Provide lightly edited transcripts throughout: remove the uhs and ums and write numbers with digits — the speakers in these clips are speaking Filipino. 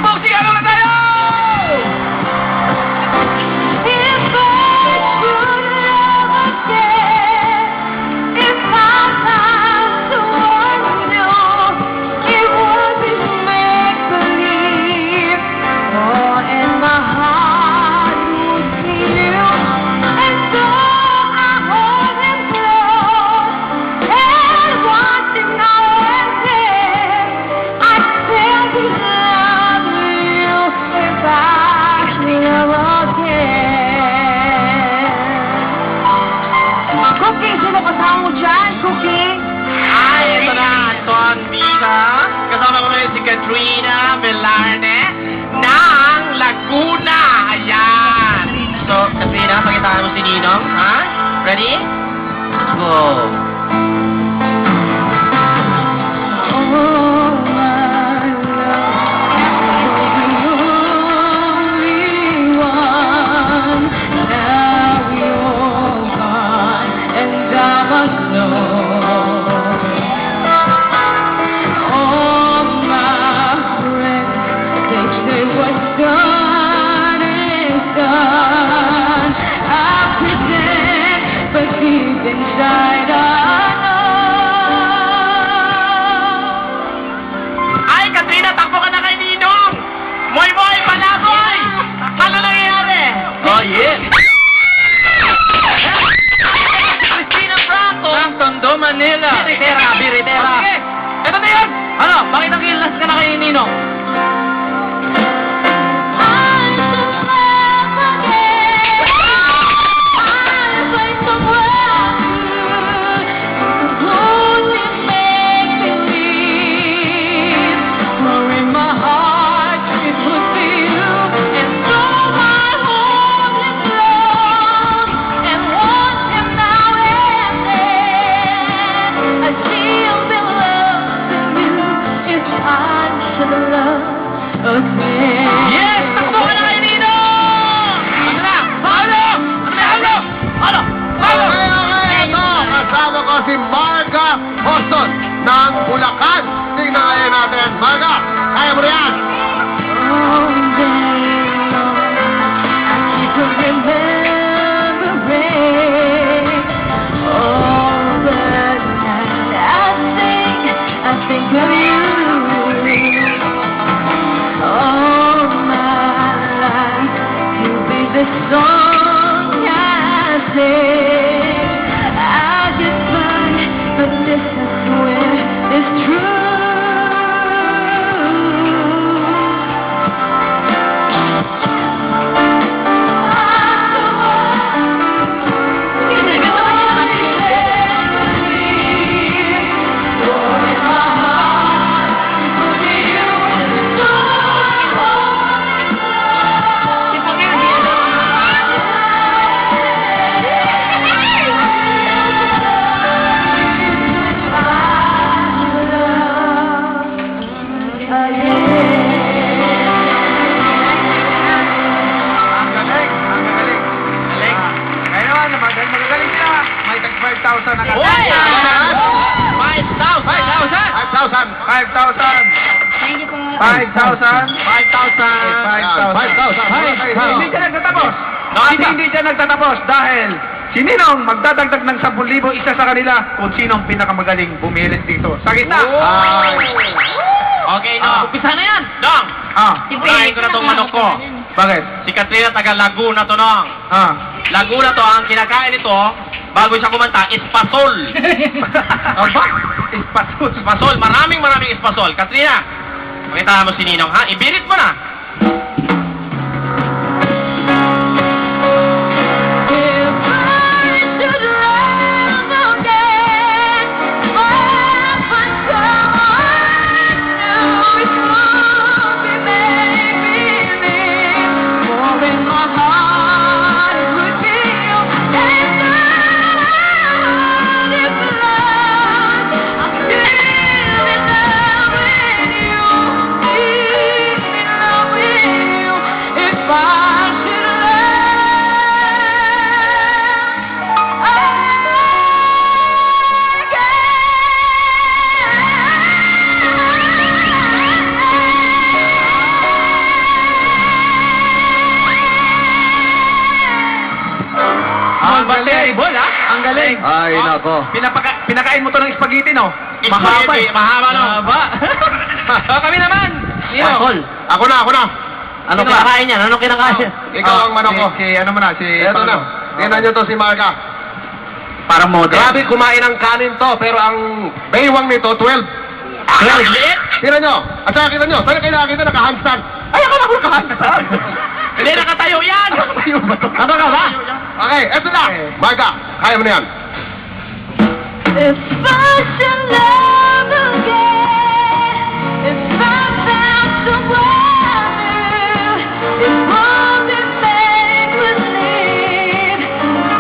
boxing! Ano na tayo? Katrina Velarde ng Laguna. Ayan. So, Katrina, pakitaan mo si Ninong. Ha? Ready? Let's go. Ay, Katrina, takbo ka na kay Ninong! Moy, palaboy! Ano nangyayari? Oh, yeah! Cristina Franco! Ng Tondo, Manila! Biritera! Okay. Ito na yun! Ano, bakit nakilas ka na kay Ninong? Yes! Takbo ka na kayo dito! Ano na? Ano? Okay. Ito, kasama ko si Marga Boston ng Bulacan. Tingnan ngayon natin. Marga, kaya mo yan? Thank you po. 5,000. Hindi siya nagtatapos dahil si Ninong magdadagdag ng 10,000 isa sa kanila kung sinong pinakamagaling bumilis dito. Sa kita! Okay, Nong. Umpisa na yan! Nong! Unahin ko na itong manok ko. Bakit? Si Katrina taga Laguna to, Nong. Laguna to, ang kinakain nito, bago siya kumanta, espasol. Aba? Espasol. Espasol, maraming espasol. Katrina, pakita mo si Ninong, ha? Ibirit mo na. galing. Ay, nako. Pinakain mo to ng spaghetti, no? Mahaba eh. Mahaba, no? Kami naman. Pasol. Ako na. Anong kinakain niya? Anong kinakain niya? Ikaw ang manok ko. Si ano mo na, si... Eto na. Tingnan nyo to si Marga. Parang model. Grabe kumain ng kanin to, pero ang baywang nito, 12. 12? Tingnan nyo. At saka kita nyo, saan kayo nakakita naka-handstand? Ay, akala ko naka-handstand. Hindi, nakatayo yan! Ano ka ba? Okay, eto na. Marga, kaya mo na yan. If I should love again, if I found someone new, it won't be made with believe.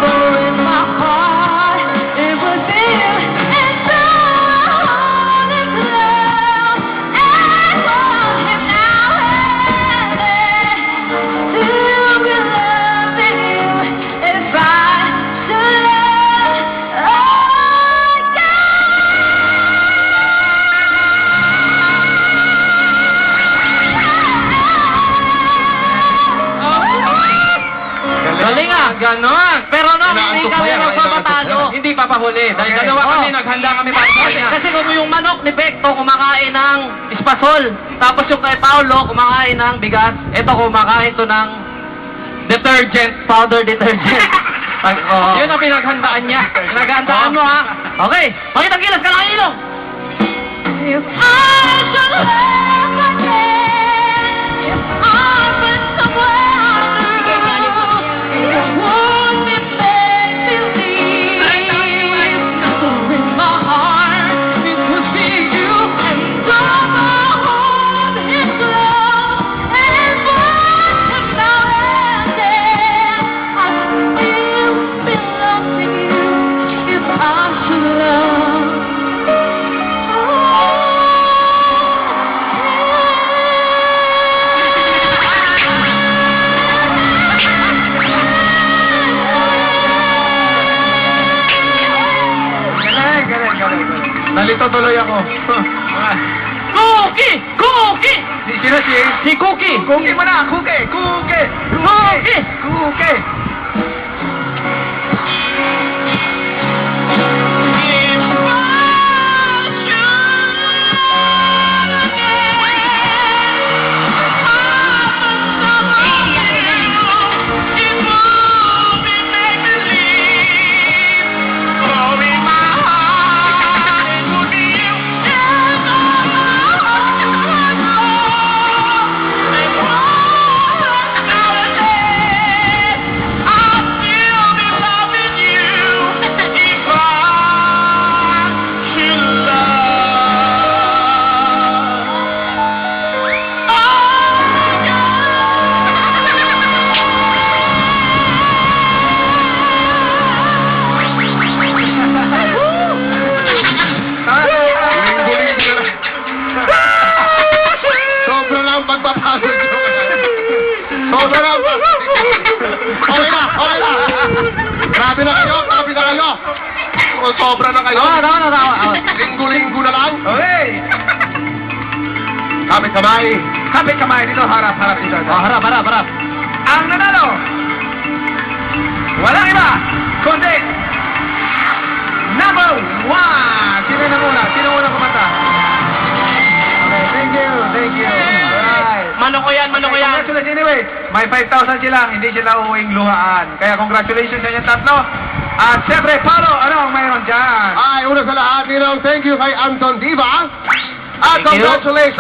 For in my heart, it was you, and so I hold it close, and want him now and then. To be loving you, if I should love again. Galing ah! Ganon! Pero no, hindi Inaantok pa kami yan, magpapatalo. Hindi papahuli. Dahil Okay. dalawa kami, Oo. naghanda kami para sa kanya. Kasi kung yung manok ni Bekto kumakain ng espasol, tapos yung kay Paolo kumakain ng bigas, ito kumakain to ng detergent, powder detergent. Yun ang pinaghandaan niya. Pinaghandaan mo ha. Okay, pakitang gilas ka lang ilong. If I should love again, if I met someone new, it won't be made believe. For in my heart, it would be you, and so I hold him close and watch him now and then. I still belong to you if I should love. Galing. Nalito tuloy ako. Cookie! Cookie! Sino si... Si Cookie! Cookie mo na! Cookie! Sobra na ang pagpapasok nyo. Sobra na ang Okay na. Grabe na kayo. Sobra na kayo. Linggo-linggo na lang. Okay! Kapit kamay. Kapit kamay dito, harap dito. Harap. Ang nanalo, walang iba, kundi number 1! Sino muna kumanta? Okay, thank you. Alright. Manok ko yan. Congratulations anyway. May 5,000 sila, hindi sila uuwing luhaan. Kaya congratulations sa inyong tatlo. At siyempre, Paolo, ano ang mayroon dyan? Ay, una sa lahat, thank you kay Anton Diva. At Thank you. congratulations.